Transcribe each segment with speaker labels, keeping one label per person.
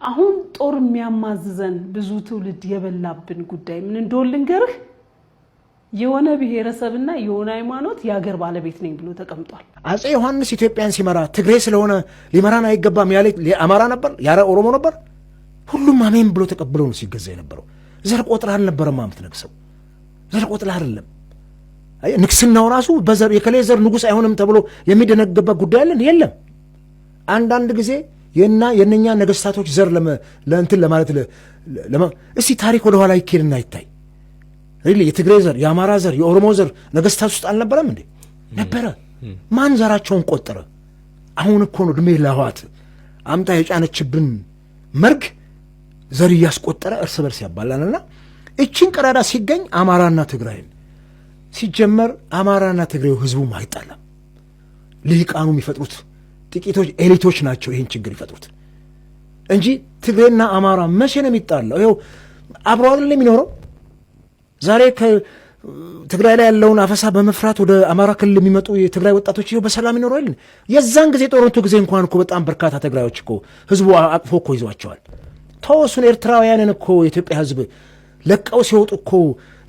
Speaker 1: አሁን ጦር የሚያማዝዘን ብዙ ትውልድ የበላብን ጉዳይ ምን እንደሆነ ልንገርህ የሆነ ብሔረሰብና የሆነ ሃይማኖት ያገር ባለቤት ነኝ ብሎ ተቀምጧል
Speaker 2: አጼ ዮሐንስ ኢትዮጵያን ሲመራ ትግሬ ስለሆነ ሊመራን አይገባም ያለ አማራ ነበር ያረ ኦሮሞ ነበር ሁሉም አሜን ብሎ ተቀብሎ ነው ሲገዛ የነበረው ዘር ቆጥራ አልነበረም የምትነግሰው ዘር ቆጥራ አይደለም ንግስናው ራሱ በዘር የከሌ ዘር ንጉስ አይሆንም ተብሎ የሚደነገበ ጉዳይ አለን የለም አንዳንድ ጊዜ የነኛ ነገስታቶች ዘር ለእንትን ለማለት እስቲ ታሪክ ወደ ኋላ ይኬድና ይታይ የትግሬ ዘር የአማራ ዘር የኦሮሞ ዘር ነገስታት ውስጥ አልነበረም እንዴ ነበረ ማን ዘራቸውን ቆጠረ አሁን እኮ ነው ድሜ ላዋት አምጣ የጫነችብን መርግ ዘር ያስቆጠረ እርስ በርስ ያባላልና እቺን ቀራዳ ሲገኝ አማራና ትግራይን ሲጀመር አማራና ትግሬው ህዝቡ ማይጣላም ልሂቃኑ የሚፈጥሩት ጥቂቶች ኤሊቶች ናቸው ይሄን ችግር ይፈጥሩት እንጂ ትግሬና አማራ መቼ ነው የሚጣላው ይሄው አብሮ አይደለም የሚኖረው ዛሬ ከትግራይ ላይ ያለውን አፈሳ በመፍራት ወደ አማራ ክልል የሚመጡ የትግራይ ወጣቶች ይሄው በሰላም ይኖሩ አይደል የዛን ጊዜ ጦርነቱ ጊዜ እንኳን እኮ በጣም በርካታ ትግራዮች እኮ ህዝቡ አቅፎ እኮ ይዟቸዋል ተወሱን ኤርትራውያንን እኮ የኢትዮጵያ ህዝብ ለቀው ሲወጡ እኮ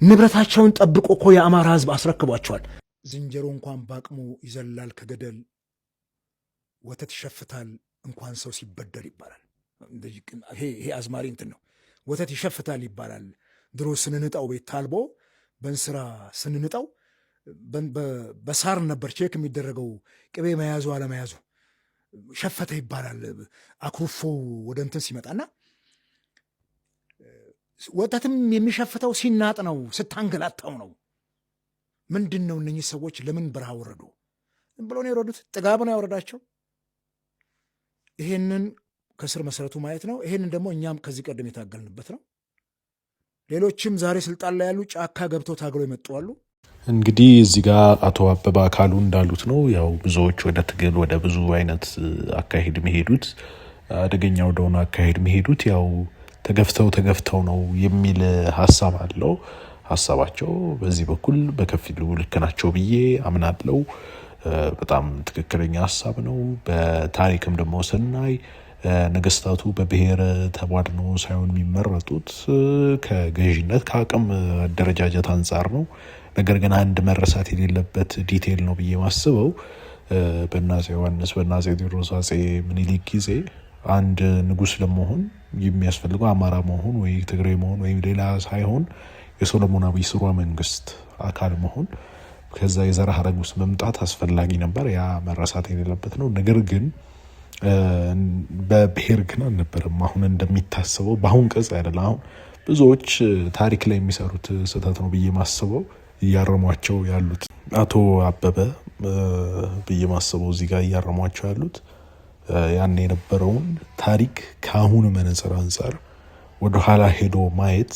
Speaker 2: ንብረታቸውን ጠብቆ እኮ የአማራ ህዝብ አስረክቧቸዋል ዝንጀሮ እንኳን ባቅሙ ይዘላል ከገደል ወተት ይሸፍታል እንኳን ሰው ሲበደል ይባላል ይሄ አዝማሪ እንትን ነው ወተት ይሸፍታል ይባላል ድሮ ስንንጣው ቤት ታልቦ በእንስራ ስንንጣው በሳር ነበር ቼክ የሚደረገው ቅቤ መያዙ አለመያዙ ሸፈተ ይባላል አኩርፎ ወደ እንትን ሲመጣና ወተትም የሚሸፍተው ሲናጥ ነው ስታንገላታው ነው ምንድነው እነኚህ ሰዎች ለምን በረሃ ወረዱ ብሎ ነው የወረዱት ጥጋብ ነው ያወረዳቸው ይሄንን ከስር መሰረቱ ማየት ነው ይሄንን ደግሞ እኛም ከዚህ ቀደም የታገልንበት ነው ሌሎችም ዛሬ ስልጣን ላይ ያሉ ጫካ ገብተው ታግለው ይመጣሉ
Speaker 3: እንግዲህ እዚህ ጋር አቶ አበባ አካሉ እንዳሉት ነው ያው ብዙዎች ወደ ትግል ወደ ብዙ አይነት አካሄድ መሄዱት አደገኛው ደውና አካሄድ መሄዱት ያው ተገፍተው ነው የሚል ሐሳብ አለው ሐሳባቸው በዚህ በኩል በከፊሉ ልክ ናቸው ብዬ አምናለሁ በጣም ትክክለኛ ሐሳብ ነው በታሪክም ደግሞ ስናይ ነገስታቱ በብሔር ተቧድነው ሳይሆን የሚመረጡት ከገዢነት ከአቅም አደረጃጀት አንፃር ነው ነገር ግን አንድ መረሳት የሌለበት ዲቴል ነው ብዬ ማስበው በእናጼ ዮሐንስ በእናጼ ቴዎድሮስ አጼ ምኒልክ ጊዜ አንድ ንጉስ ለመሆን የሚያስፈልገው አማራ መሆን ወይ ትግሬ መሆን ወይ ሌላ ሳይሆን የሶሎሞናዊ ስርወ መንግስት አካል መሆን ከዛ የዘር ሐረግ ውስጥ መምጣት አስፈላጊ ነበር ያ መረሳት የሌለበት ነው ነገር ግን በብሔር ግን አልነበረም አሁን እንደሚታሰበው በአሁን ቀጽ አይደለም አሁን ብዙዎች ታሪክ ላይ የሚሰሩት ስህተት ነው ብዬ ማስበው ያረሟቸው ያሉት አቶ አበበ ብዬ ማስበው እዚህ ጋር ያረሟቸው ያሉት ያን የነበረውን ታሪክ ከአሁን መነጽር አንፃር ወደ ኋላ ሄዶ ማየት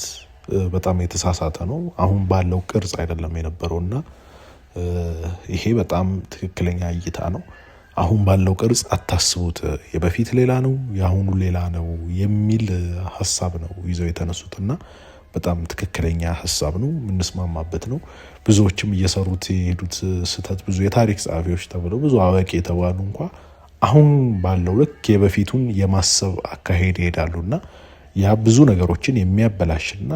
Speaker 3: በጣም የተሳሳተ ነው አሁን ባለው ቅርጽ አይደለም የነበረውና ይሄ በጣም ትክክለኛ እይታ ነው አሁን ባለው ቅርጽ አታስቡት የበፊት ሌላ ነው ያሁኑ ሌላ ነው የሚል ሐሳብ ነው ይዘው የተነሱትና በጣም ትክክለኛ ሐሳብ ነው ምንስማማበት ነው ብዙዎችም እየሰሩት የሄዱት ስህተት ብዙ የታሪክ ጻፊዎች ተብለው ብዙ አዋቂ የተባሉ እንኳን አሁን ባለው ልክ የበፊቱን የማሰብ አካሄድ ይሄዳሉና ያ ብዙ ነገሮችን የሚያበላሽና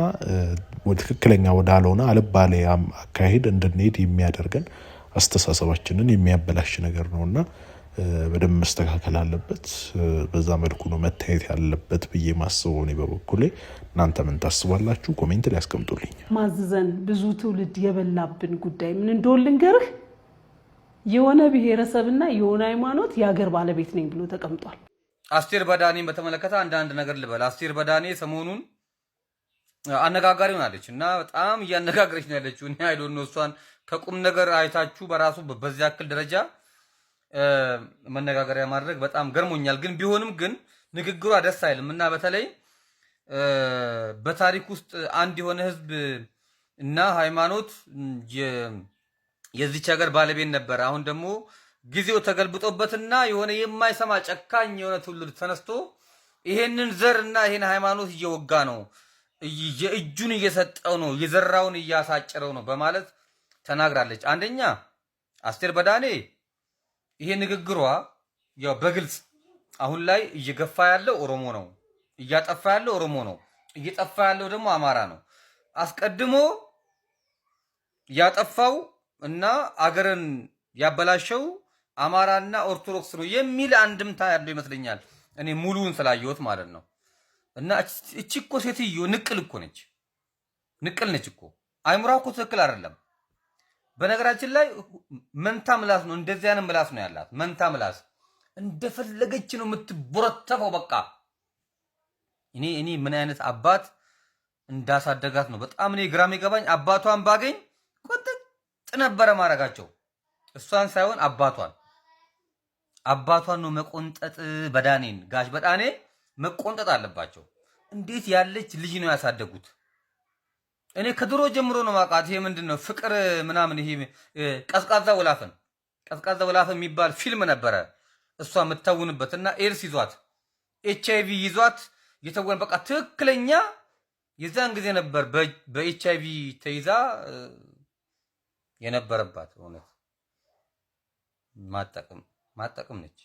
Speaker 3: ወደ ትክክለኛ ወዳለውና አልባሌ አካሄድ እንድንሄድ የሚያደርገን አስተሳሰባችንን የሚያበላሽ ነገር ነውና በደም መስተካከል አለበት በዛ መልኩ ነው መታየት ያለበት ብዬ ማስበው ነው በበኩሌ እናንተ ምን ታስባላችሁ ኮሜንት ላይ አስቀምጡልኝ
Speaker 1: ማዝዘን ብዙ ትውልድ የበላብን ጉዳይ ምን እንደሆነ ልንገርህ የሆነ ብሔረሰብና የሆነ ሃይማኖት ያገር ባለቤት ነኝ ብሎ ተቀምጧል
Speaker 4: አስቴር በዳኔ በተመለከተ አንድ ነገር ልበል አስቴር በዳኔ ሰሞኑን አነጋጋሪ ሆናለች እና በጣም ያነጋግረች ነው ያለችው እኔ አይዶን ነው እሷን ከቁም ነገር አይታችሁ በራሱ በዚያ ያክል ደረጃ መነጋገሪያ ማድረግ በጣም ገርሞኛል ግን ቢሆንም ግን ንግግሯ ደስ አይልምና በተለይ በታሪክ ውስጥ አንድ የሆነ ህዝብ እና ሃይማኖት የዚህ ሀገር ባለቤት ነበር አሁን ደግሞ ጊዜው ተገልብጦበትና የሆነ የማይሰማ ጨካኝ የሆነ ትውልድ ተነስቶ ይሄንን ዘርና ይሄን ሃይማኖት እየወጋ ነው እጁን እየሰጠው ነው የዘራውን እያሳጨረው ነው በማለት ተናግራለች አንደኛ አስቴር በዳኔ ይሄ ንግግሯ ያው በግልጽ አሁን ላይ እየገፋ ያለው ኦሮሞ ነው እያጠፋ ያለው ኦሮሞ ነው፣ እየጠፋ ያለው ደግሞ አማራ ነው። አስቀድሞ ያጠፋው እና አገርን ያበላሸው አማራና ኦርቶዶክስ ነው የሚል አንድምታ ያለው ይመስለኛል እኔ ሙሉውን ስላየሁት ማለት ነው። እና እቺ እኮ ሴትዮ ንቅል እኮ ነች፣ ንቅል ነች እኮ አይምሯ እኮ ትክክል አይደለም። በነገራችን ላይ መንታ ምላስ ነው፣ እንደዚህ አይነት ምላስ ነው ያላት። መንታ ምላስ እንደፈለገች ነው የምትቦረተፈው። በቃ እኔ ምን አይነት አባት እንዳሳደጋት ነው በጣም እኔ ግራም ይገባኝ። አባቷን ባገኝ ቁጥጥ ነበረ ማረጋቸው፣ እሷን ሳይሆን አባቷን ነው መቆንጠጥ። በዳኔን ጋሽ በዳኔ መቆንጠጥ አለባቸው። እንዴት ያለች ልጅ ነው ያሳደጉት። እኔ ከድሮ ጀምሮ ነው ማውቃት። ይሄ ምንድነው ፍቅር ምናምን፣ ይሄ ቀዝቃዛ ወላፈን የሚባል ፊልም ነበረ እሷ የምትተውንበት እና ኤድስ ይዟት HIV ይዟት የተወን በቃ ትክክለኛ የዛን ጊዜ ነበር በኤችአይቪ ተይዛ የነበረባት። እውነት ማጠቅም ነች።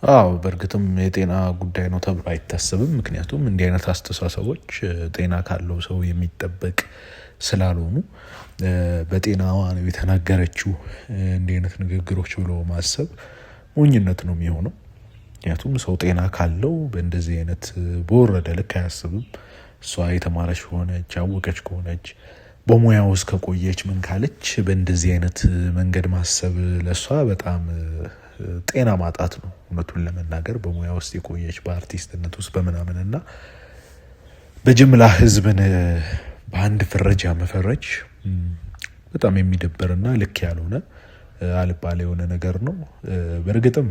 Speaker 3: አዎ በእርግጥም የጤና ጉዳይ ነው ተብሎ አይታሰብም። ምክንያቱም እንዲህ አይነት አስተሳሰቦች ጤና ካለው ሰው የሚጠበቅ ስላልሆኑ በጤናዋ ነው የተናገረችው እንዲህ አይነት ንግግሮች ብሎ ማሰብ ሞኝነት ነው የሚሆነው። ምክንያቱም ሰው ጤና ካለው በእንደዚህ አይነት በወረደ ልክ አያስብም። እሷ የተማረች ሆነች ያወቀች ከሆነች በሙያ ውስጥ ከቆየች ምን ካለች በእንደዚህ አይነት መንገድ ማሰብ ለሷ በጣም ጤና ማጣት ነው። እውነቱን ለመናገር በሙያ ውስጥ የቆየች በአርቲስትነት ውስጥ በመናምንና በጅምላ ህዝብን በአንድ ፍረጃ መፈረጅ በጣም የሚደበርና ልክ ያልሆነ አልባሌ የሆነ ነገር ነው። በእርግጥም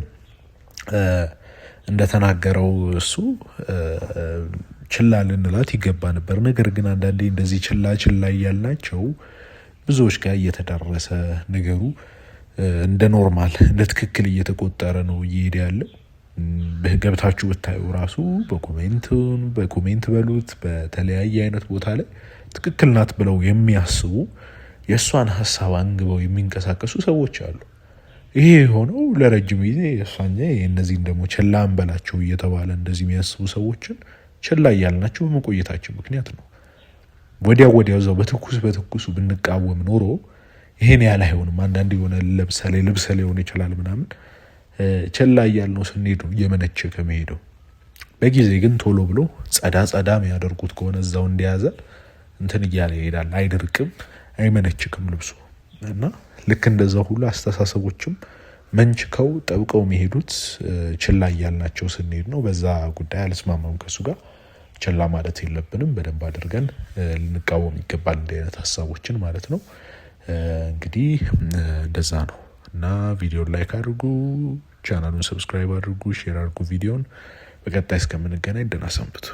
Speaker 3: እንደተናገረው እሱ ችላ ልንላት ይገባ ነበር። ነገር ግን አንዳንዴ እንደዚህ ችላ ያልናቸው ብዙዎች ጋር እየተዳረሰ ነገሩ እንደ ኖርማል እንደ ትክክል እየተቆጠረ ነው እየሄደ ያለው። በገብታችሁ ብታዩ ራሱ በኮሜንት በሉት በተለያየ አይነት ቦታ ላይ ትክክል ናት ብለው የሚያስቡ የእሷን ሀሳብ አንግበው የሚንቀሳቀሱ ሰዎች አሉ። ይሄ የሆነው ለረጅም ጊዜ የእሷኛ እነዚህን ደግሞ ችላ እንበላቸው እየተባለ እንደዚህ የሚያስቡ ሰዎችን ችላ እያልናቸው በመቆየታችን ምክንያት ነው። ወዲያው እዛው በትኩሱ ብንቃወም ኖሮ ይሄን ያህል አይሆንም። አንዳንድ የሆነ ለምሳሌ ልብስ ሊሆን ይችላል ምናምን ችላ እያልነው ስንሄድ ነው እየመነቸ ከመሄደው። በጊዜ ግን ቶሎ ብሎ ጸዳ የሚያደርጉት ከሆነ እዛው እንደያዘ እንትን እያለ ይሄዳል። አይደርቅም፣ አይመነችክም ልብሱ እና ልክ እንደዛው ሁሉ አስተሳሰቦችም መንችከው ጠብቀው የሚሄዱት ችላ እያልናቸው ስንሄድ ነው። በዛ ጉዳይ አልስማማም ከሱ ጋር። ችላ ማለት የለብንም። በደንብ አድርገን ልንቃወም ይገባል እንዲህ አይነት ሀሳቦችን ማለት ነው። እንግዲህ እንደዛ ነው እና ቪዲዮን ላይክ አድርጉ፣ ቻናሉን ሰብስክራይብ አድርጉ፣ ሼር አድርጉ ቪዲዮን። በቀጣይ እስከምንገናኝ ደህና ሰንብቱ።